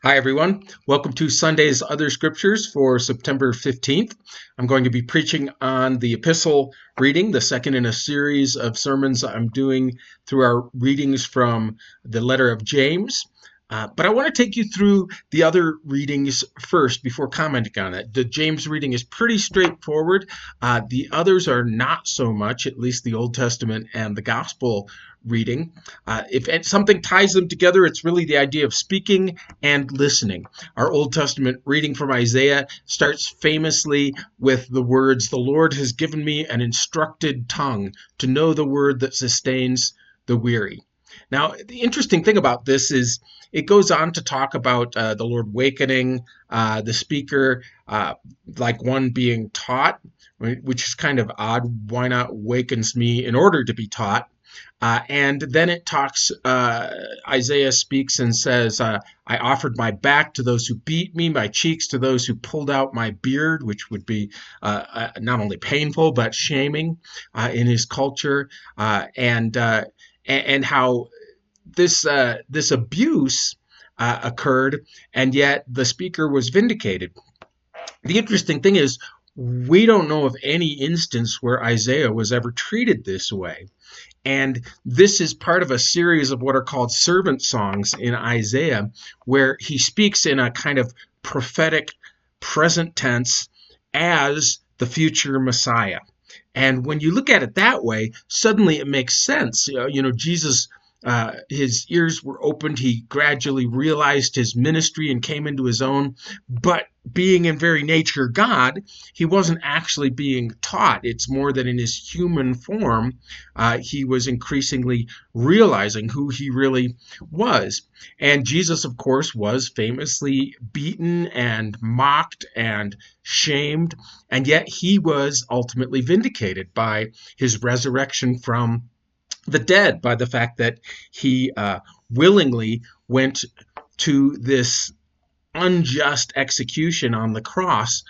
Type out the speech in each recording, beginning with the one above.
Hi, everyone. Welcome to Sunday's Other Scriptures for September 15th. I'm going to be preaching on the epistle reading, the second in a series of sermons I'm doing through our readings from the letter of James. But I want to take you through the other readings first before commenting on it. The James reading is pretty straightforward. The others are not so much, at least the Old Testament and the Gospel reading. If something ties them together, it's really the idea of speaking and listening. Our Old Testament reading from Isaiah starts famously with the words, "The Lord has given me an instructed tongue to know the word that sustains the weary." Now, the interesting thing about this is it goes on to talk about the Lord wakening the speaker like one being taught, right, which is kind of odd. Why not wakens me in order to be taught? And then it talks, Isaiah speaks and says, I offered my back to those who beat me, my cheeks to those who pulled out my beard, which would be not only painful, but shaming in his culture, and how this abuse occurred, and yet the speaker was vindicated. The interesting thing is, we don't know of any instance where Isaiah was ever treated this way. And this is part of a series of what are called servant songs in Isaiah, where he speaks in a kind of prophetic present tense as the future Messiah. And when you look at it that way, suddenly it makes sense. Jesus, his ears were opened. He gradually realized his ministry and came into his own. But being in very nature God, he wasn't actually being taught. It's more that in his human form, he was increasingly realizing who he really was. And Jesus, of course, was famously beaten and mocked and shamed, and yet he was ultimately vindicated by his resurrection from the dead, by the fact that he willingly went to this unjust execution on the cross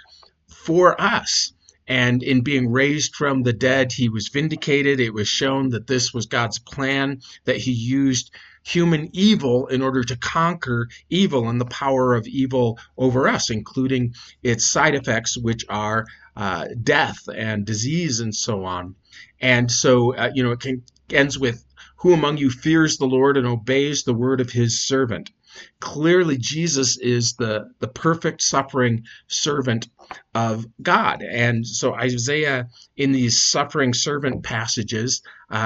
for us. And in being raised from the dead, he was vindicated. It was shown that this was God's plan, that he used human evil in order to conquer evil and the power of evil over us, including its side effects, which are death and disease and so on. And so, it ends with, "Who among you fears the Lord and obeys the word of his servant?" Clearly, Jesus is the perfect suffering servant of God. And so Isaiah, in these suffering servant passages,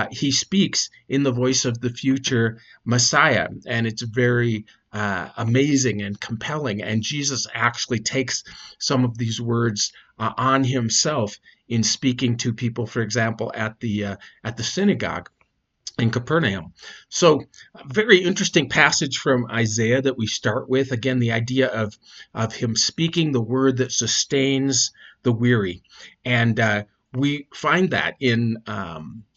he speaks in the voice of the future Messiah. And it's very amazing and compelling. And Jesus actually takes some of these words on himself in speaking to people, for example, at the synagogue in Capernaum. So, a very interesting passage from Isaiah that we start with. Again, the idea of him speaking the word that sustains the weary. And we find that in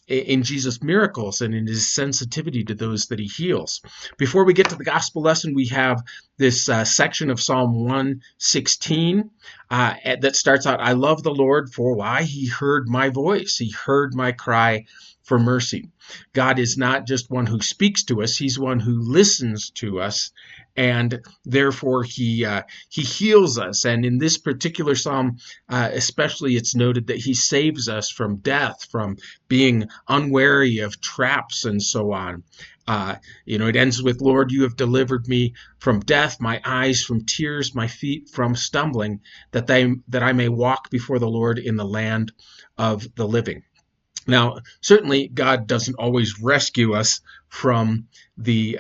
Jesus' miracles and in his sensitivity to those that he heals. Before we get to the gospel lesson, we have this section of Psalm 116 that starts out, "I love the Lord, for why? He heard my voice. He heard my cry for mercy." God is not just one who speaks to us, he's one who listens to us, and therefore he heals us. And in this particular psalm, especially, it's noted that he saves us from death, from being unwary of traps and so on. It ends with, "Lord, you have delivered me from death, my eyes from tears, my feet from stumbling, that I may walk before the Lord in the land of the living." Now, certainly, God doesn't always rescue us from the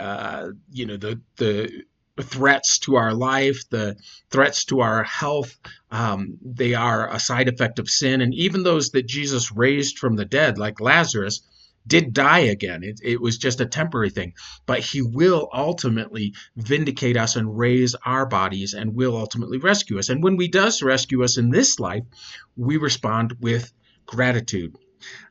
threats to our life, the threats to our health. They are a side effect of sin, and even those that Jesus raised from the dead, like Lazarus, did die again. It was just a temporary thing, but he will ultimately vindicate us and raise our bodies and will ultimately rescue us. And when he does rescue us in this life, we respond with gratitude.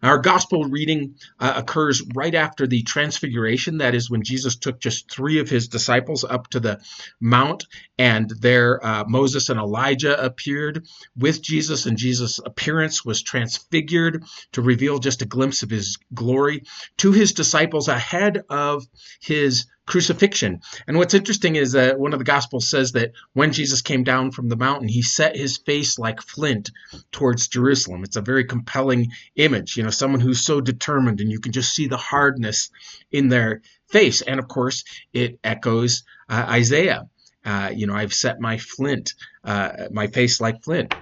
Our gospel reading occurs right after the transfiguration. That is when Jesus took just 3 of his disciples up to the mount, and there Moses and Elijah appeared with Jesus, and Jesus' appearance was transfigured to reveal just a glimpse of his glory to his disciples ahead of his crucifixion. And what's interesting is that one of the Gospels says that when Jesus came down from the mountain, he set his face like flint towards Jerusalem. It's a very compelling image, someone who's so determined, and you can just see the hardness in their face. And of course, it echoes Isaiah. I've set my face like flint.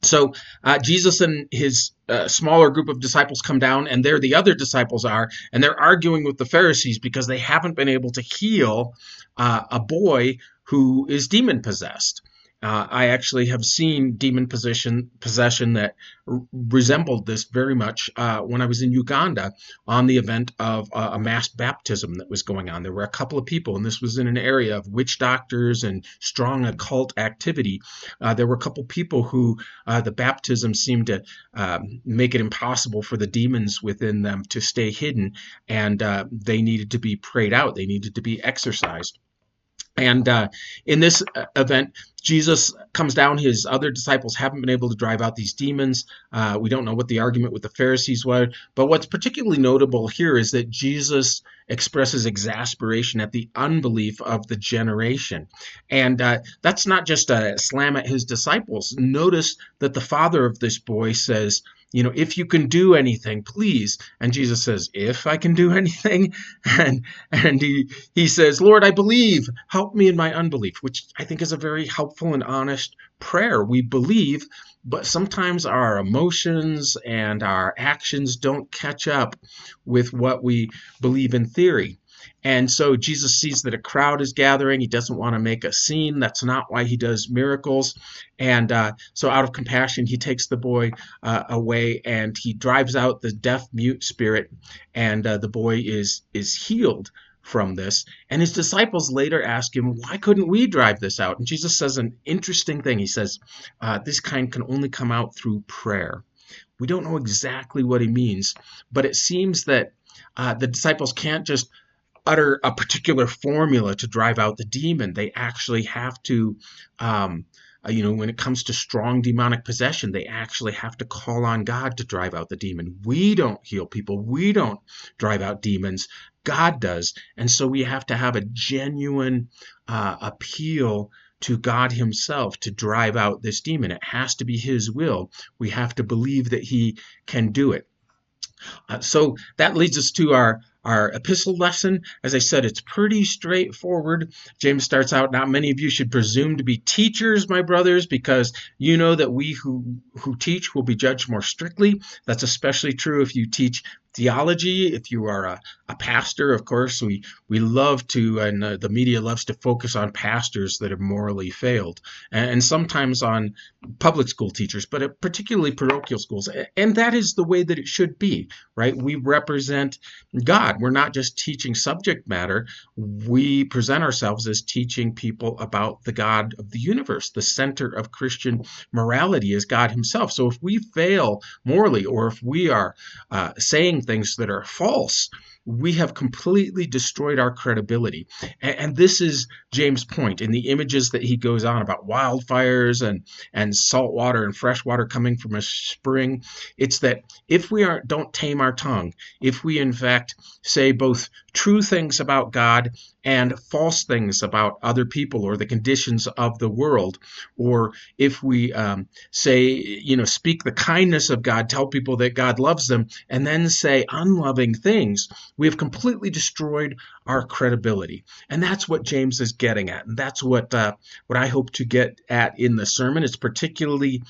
So Jesus and his smaller group of disciples come down, and there the other disciples are, and they're arguing with the Pharisees because they haven't been able to heal a boy who is demon possessed. I actually have seen demon possession that resembled this very much when I was in Uganda on the event of a mass baptism that was going on. There were a couple of people, and this was in an area of witch doctors and strong occult activity. There were a couple people who the baptism seemed to make it impossible for the demons within them to stay hidden, and they needed to be prayed out. They needed to be exorcised. And in this event, Jesus comes down. His other disciples haven't been able to drive out these demons. We don't know what the argument with the Pharisees was. But what's particularly notable here is that Jesus expresses exasperation at the unbelief of the generation. And that's not just a slam at his disciples. Notice that the father of this boy says, if you can do anything, please. And Jesus says, if I can do anything? And he says, Lord, I believe. Help me in my unbelief, which I think is a very helpful and honest prayer. We believe, but sometimes our emotions and our actions don't catch up with what we believe in theory. And so Jesus sees that a crowd is gathering. He doesn't want to make a scene. That's not why he does miracles. And so out of compassion, he takes the boy away, and he drives out the deaf, mute spirit, and the boy is healed from this. And his disciples later ask him, why couldn't we drive this out? And Jesus says an interesting thing. He says, this kind can only come out through prayer. We don't know exactly what he means, but it seems that the disciples can't just utter a particular formula to drive out the demon. They actually have to, when it comes to strong demonic possession, they actually have to call on God to drive out the demon. We don't heal people. We don't drive out demons. God does. And so we have to have a genuine appeal to God himself to drive out this demon. It has to be his will. We have to believe that he can do it. So that leads us to our epistle lesson. As I said, it's pretty straightforward. James starts out, not many of you should presume to be teachers, my brothers, because you know that we who teach will be judged more strictly. That's especially true if you teach theology. If you are a pastor, of course, we love to, and the media loves to focus on pastors that have morally failed, and sometimes on public school teachers, but particularly parochial schools. And that is the way that it should be, right? We represent God. We're not just teaching subject matter. We present ourselves as teaching people about the God of the universe. The center of Christian morality is God himself. So if we fail morally, or if we are saying things that are false, we have completely destroyed our credibility. And this is James' point in the images that he goes on about wildfires and salt water and fresh water coming from a spring. It's that if we don't tame our tongue, if we in fact say both true things about God and false things about other people or the conditions of the world, or if we speak the kindness of God, tell people that God loves them, and then say unloving things, we have completely destroyed our credibility. And that's what James is getting at. And that's what I hope to get at in the sermon. It's particularly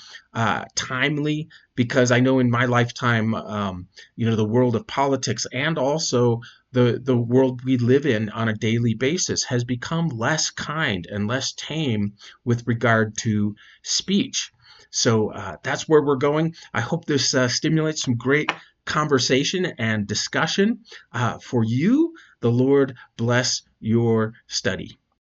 timely because I know in my lifetime, the world of politics and also the world we live in on a daily basis has become less kind and less tame with regard to speech. So that's where we're going. I hope this stimulates some great conversation and discussion for you. The Lord bless your study.